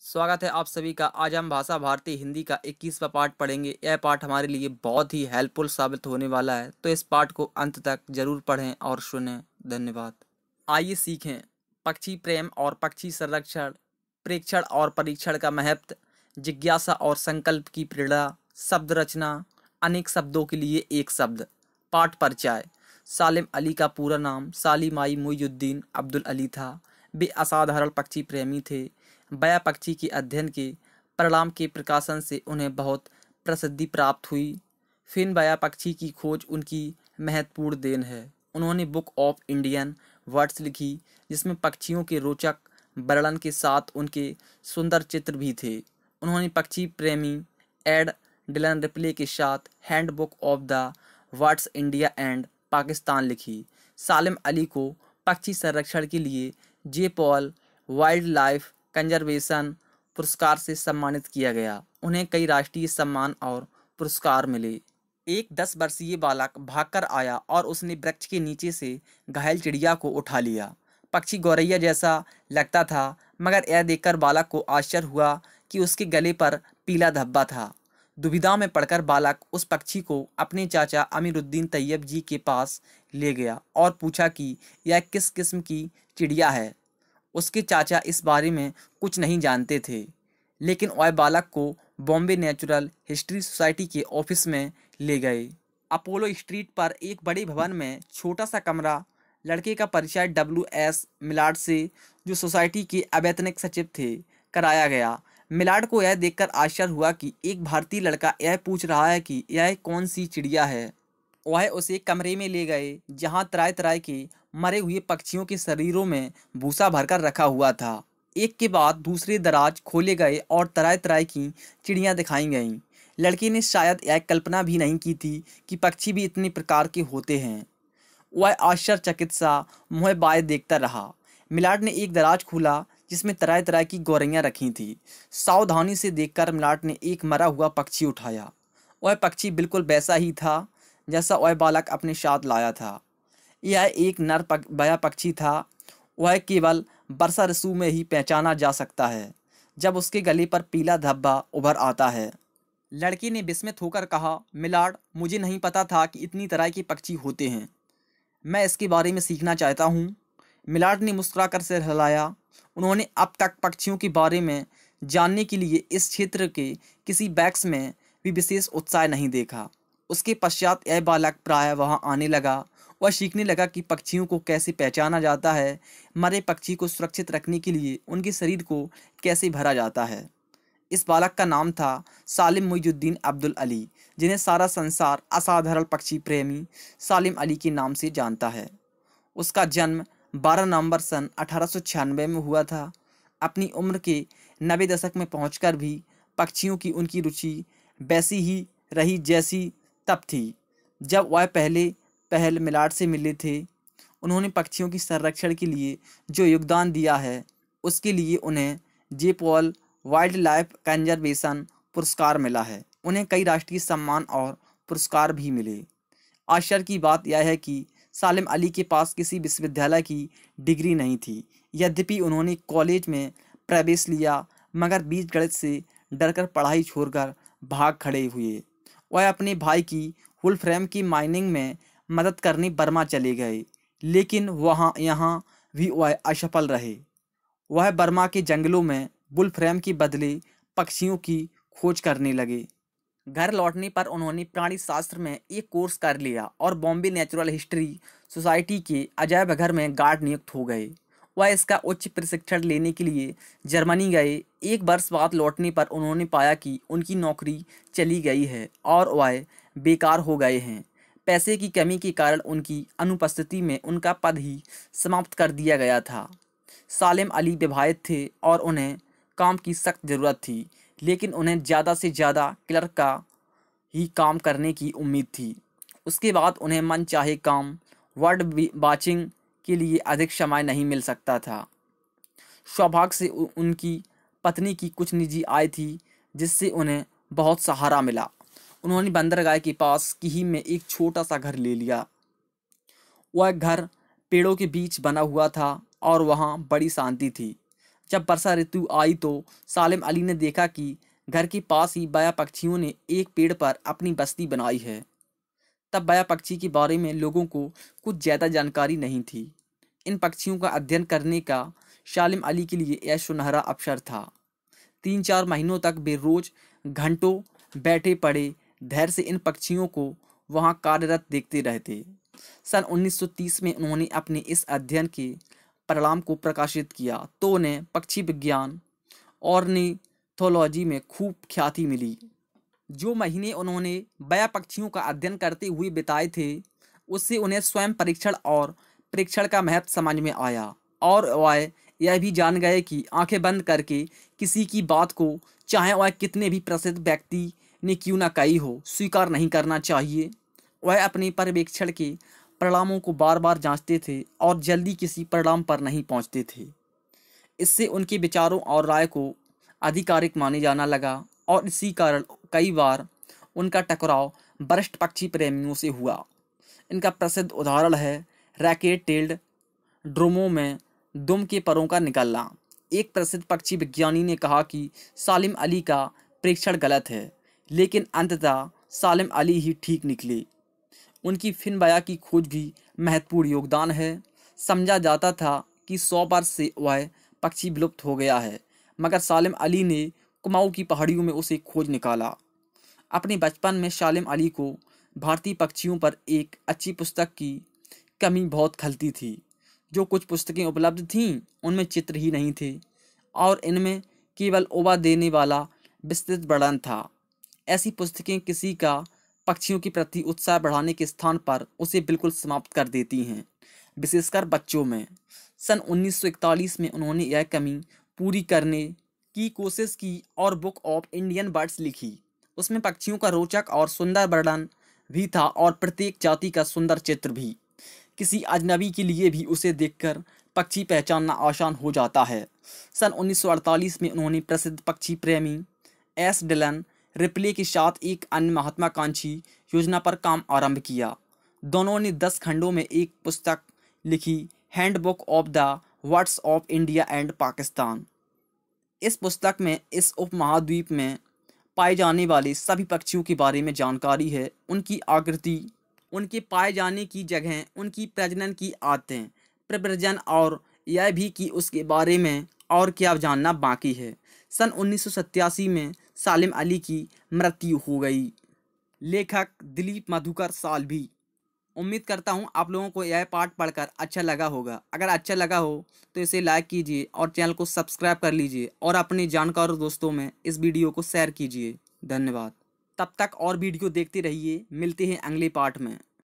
स्वागत है आप सभी का। आज हम भाषा भारती हिंदी का 21वां पाठ पढ़ेंगे। यह पाठ हमारे लिए बहुत ही हेल्पफुल साबित होने वाला है, तो इस पाठ को अंत तक जरूर पढ़ें और सुनें। धन्यवाद। आइए सीखें पक्षी प्रेम और पक्षी संरक्षण, प्रेक्षण और परीक्षण का महत्व, जिज्ञासा और संकल्प की प्रेरणा, शब्द रचना, अनेक शब्दों के लिए एक शब्द। पाठ परिचय। सालिम अली का पूरा नाम सालिम आई मुइजुद्दीन अब्दुल अली था। वे असाधारण पक्षी प्रेमी थे। बया पक्षी के अध्ययन के परिणाम के प्रकाशन से उन्हें बहुत प्रसिद्धि प्राप्त हुई। फिन बया पक्षी की खोज उनकी महत्वपूर्ण देन है। उन्होंने बुक ऑफ इंडियन वर्ड्स लिखी, जिसमें पक्षियों के रोचक वर्णन के साथ उनके सुंदर चित्र भी थे। उन्होंने पक्षी प्रेमी एड डिलन रिप्ले के साथ handbook of the words India and Pakistan लिखी। सालिम अली को पक्षी संरक्षण के लिए जे पॉल वाइल्ड लाइफ कंजर्वेशन पुरस्कार से सम्मानित किया गया। उन्हें कई राष्ट्रीय सम्मान और पुरस्कार मिले। एक 10 वर्षीय बालक भागकर आया और उसने वृक्ष के नीचे से घायल चिड़िया को उठा लिया। पक्षी गौरैया जैसा लगता था, मगर यह देखकर बालक को आश्चर्य हुआ कि उसके गले पर पीला धब्बा था। दुविधा में पड़कर बालक उस पक्षी को अपने चाचा अमीरुद्दीन तैयब जी के पास ले गया और पूछा कि यह किस किस्म की चिड़िया है। उसके चाचा इस बारे में कुछ नहीं जानते थे, लेकिन वह बालक को बॉम्बे नेचुरल हिस्ट्री सोसाइटी के ऑफिस में ले गए। अपोलो स्ट्रीट पर एक बड़े भवन में छोटा सा कमरा। लड़के का परिचय W.S. मिलार्ड से, जो सोसाइटी के अवैतनिक सचिव थे, कराया गया। मिलार्ड को यह देखकर आश्चर्य हुआ कि एक भारतीय लड़का यह पूछ रहा है कि यह कौन सी चिड़िया है। वह उसे कमरे में ले गए, जहां तरह तरह के मरे हुए पक्षियों के शरीरों में भूसा भरकर रखा हुआ था। एक के बाद दूसरे दराज खोले गए और तरह तरह की चिड़ियां दिखाई गईं। लड़के ने शायद यह कल्पना भी नहीं की थी कि पक्षी भी इतने प्रकार के होते हैं। वह आश्चर्यचकित सा मुँह बाय देखता रहा। मिलार्ड ने एक दराज खोला, जिसमें तरह तरह की गौरैयां रखी थी। सावधानी से देखकर मिलार्ड ने एक मरा हुआ पक्षी उठाया। वह पक्षी बिल्कुल वैसा ही था जैसा वह बालक अपने साथ लाया था। यह एक नर बया पक्षी था। वह केवल वर्षा ऋतु में ही पहचाना जा सकता है, जब उसके गले पर पीला धब्बा उभर आता है। लड़के ने विस्मित होकर कहा, मिलार्ड, मुझे नहीं पता था कि इतनी तरह के पक्षी होते हैं। मैं इसके बारे में सीखना चाहता हूँ। मिलार्ड ने मुस्कुराकर सिर हिलाया। उन्होंने अब तक पक्षियों के बारे में जानने के लिए इस क्षेत्र के किसी बैक्स में भी विशेष उत्साह नहीं देखा। उसके पश्चात यह बालक प्रायः वहां आने लगा। वह सीखने लगा कि पक्षियों को कैसे पहचाना जाता है, मरे पक्षी को सुरक्षित रखने के लिए उनके शरीर को कैसे भरा जाता है। इस बालक का नाम था सालिम मुइजुद्दीन अब्दुल अली, जिन्हें सारा संसार असाधारण पक्षी प्रेमी सालिम अली के नाम से जानता है। उसका जन्म 12 नवंबर सन 1896 में हुआ था। अपनी उम्र के 90 दशक में पहुंचकर भी पक्षियों की उनकी रुचि वैसी ही रही जैसी तब थी, जब वह पहल मिलार्ड से मिले थे। उन्होंने पक्षियों की संरक्षण के लिए जो योगदान दिया है, उसके लिए उन्हें जे पॉल वाइल्ड लाइफ कंजर्वेशन पुरस्कार मिला है। उन्हें कई राष्ट्रीय सम्मान और पुरस्कार भी मिले। आश्चर्य की बात यह है कि सालिम अली के पास किसी विश्वविद्यालय की डिग्री नहीं थी। यद्यपि उन्होंने कॉलेज में प्रवेश लिया, मगर बीजगणित से डरकर पढ़ाई छोड़कर भाग खड़े हुए। वह अपने भाई की वुल्फ्रेम की माइनिंग में मदद करने बर्मा चले गए, लेकिन यहाँ भी वह असफल रहे। वह बर्मा के जंगलों में वुल्फ्रेम के बदले पक्षियों की खोज करने लगे। घर लौटने पर उन्होंने प्राणी शास्त्र में एक कोर्स कर लिया और बॉम्बे नेचुरल हिस्ट्री सोसाइटी के अजायब घर में गार्ड नियुक्त हो गए। वह इसका उच्च प्रशिक्षण लेने के लिए जर्मनी गए। एक वर्ष बाद लौटने पर उन्होंने पाया कि उनकी नौकरी चली गई है और वह बेकार हो गए हैं। पैसे की कमी के कारण उनकी अनुपस्थिति में उनका पद ही समाप्त कर दिया गया था। सालिम अली विवाहित थे और उन्हें काम की सख्त ज़रूरत थी, लेकिन उन्हें ज़्यादा से ज़्यादा क्लर्क का ही काम करने की उम्मीद थी। उसके बाद उन्हें मनचाहे काम वर्ड वाचिंग के लिए अधिक समय नहीं मिल सकता था। सौभाग्य से उनकी पत्नी की कुछ निजी आय थी, जिससे उन्हें बहुत सहारा मिला। उन्होंने बंदरगाह के पास किही में एक छोटा सा घर ले लिया। वह घर पेड़ों के बीच बना हुआ था और वहाँ बड़ी शांति थी। जब वर्षा ऋतु आई तो सालिम अली ने देखा कि घर के पास ही बया पक्षियों ने एक पेड़ पर अपनी बस्ती बनाई है। तब बया पक्षी के बारे में लोगों को कुछ ज़्यादा जानकारी नहीं थी। इन पक्षियों का अध्ययन करने का सालिम अली के लिए यह सुनहरा अवसर था। 3-4 महीनों तक वे रोज घंटों बैठे पड़े धैर्य से इन पक्षियों को वहां कार्यरत देखते रहते। सन 1930 में उन्होंने अपने इस अध्ययन के परिणाम को प्रकाशित किया तो उन्हें पक्षी विज्ञान ऑर्निथोलॉजी में खूब ख्याति मिली। जो महीने उन्होंने बया पक्षियों का अध्ययन करते हुए बिताए थे, उससे उन्हें स्वयं परीक्षण और परीक्षण का महत्व समझ में आया और वह यह भी जान गए कि आंखें बंद करके किसी की बात को, चाहे वह कितने भी प्रसिद्ध व्यक्ति ने क्यों ना कही हो, स्वीकार नहीं करना चाहिए। वह अपने पर्यवेक्षण के परिणामों को बार बार जांचते थे और जल्दी किसी परिणाम पर नहीं पहुंचते थे। इससे उनके विचारों और राय को आधिकारिक माने जाना लगा और इसी कारण कई बार उनका टकराव वरिष्ठ पक्षी प्रेमियों से हुआ। इनका प्रसिद्ध उदाहरण है रैकेट टेल्ड ड्रोमो में दुम के परों का निकलना। एक प्रसिद्ध पक्षी विज्ञानी ने कहा कि सालिम अली का परीक्षण गलत है, लेकिन अंततः सालिम अली ही ठीक निकले। उनकी फिन बया की खोज भी महत्वपूर्ण योगदान है। समझा जाता था कि 100 वर्ष से वह पक्षी विलुप्त हो गया है, मगर सालिम अली ने कुमाऊं की पहाड़ियों में उसे खोज निकाला। अपने बचपन में सालिम अली को भारतीय पक्षियों पर एक अच्छी पुस्तक की कमी बहुत खलती थी। जो कुछ पुस्तकें उपलब्ध थीं उनमें चित्र ही नहीं थे और इनमें केवल उबा देने वाला विस्तृत वर्णन था। ऐसी पुस्तकें किसी का पक्षियों के प्रति उत्साह बढ़ाने के स्थान पर उसे बिल्कुल समाप्त कर देती हैं, विशेषकर बच्चों में। सन 1941 में उन्होंने यह कमी पूरी करने की कोशिश की और बुक ऑफ इंडियन बर्ड्स लिखी। उसमें पक्षियों का रोचक और सुंदर वर्णन भी था और प्रत्येक जाति का सुंदर चित्र भी। किसी अजनबी के लिए भी उसे देखकर पक्षी पहचानना आसान हो जाता है। सन 1948 में उन्होंने प्रसिद्ध पक्षी प्रेमी एस डिलन रिप्ले के साथ एक अन्य महत्वाकांक्षी योजना पर काम आरंभ किया। दोनों ने 10 खंडों में एक पुस्तक लिखी, handbook of the birds of India and Pakistan. इस पुस्तक में इस उपमहाद्वीप में पाए जाने वाले सभी पक्षियों के बारे में जानकारी है, उनकी आकृति, उनके पाए जाने की जगह, उनकी प्रजनन की आदतें, प्रव्रजन और यह भी कि उसके बारे में और क्या जानना बाकी है। सन 1987 में सालिम अली की मृत्यु हो गई। लेखक दिलीप मधुकर साल्वी। उम्मीद करता हूँ आप लोगों को यह पाठ पढ़कर अच्छा लगा होगा। अगर अच्छा लगा हो तो इसे लाइक कीजिए और चैनल को सब्सक्राइब कर लीजिए और अपने जानकार दोस्तों में इस वीडियो को शेयर कीजिए। धन्यवाद। तब तक और वीडियो देखते रहिए। मिलते हैं अगले पाठ में।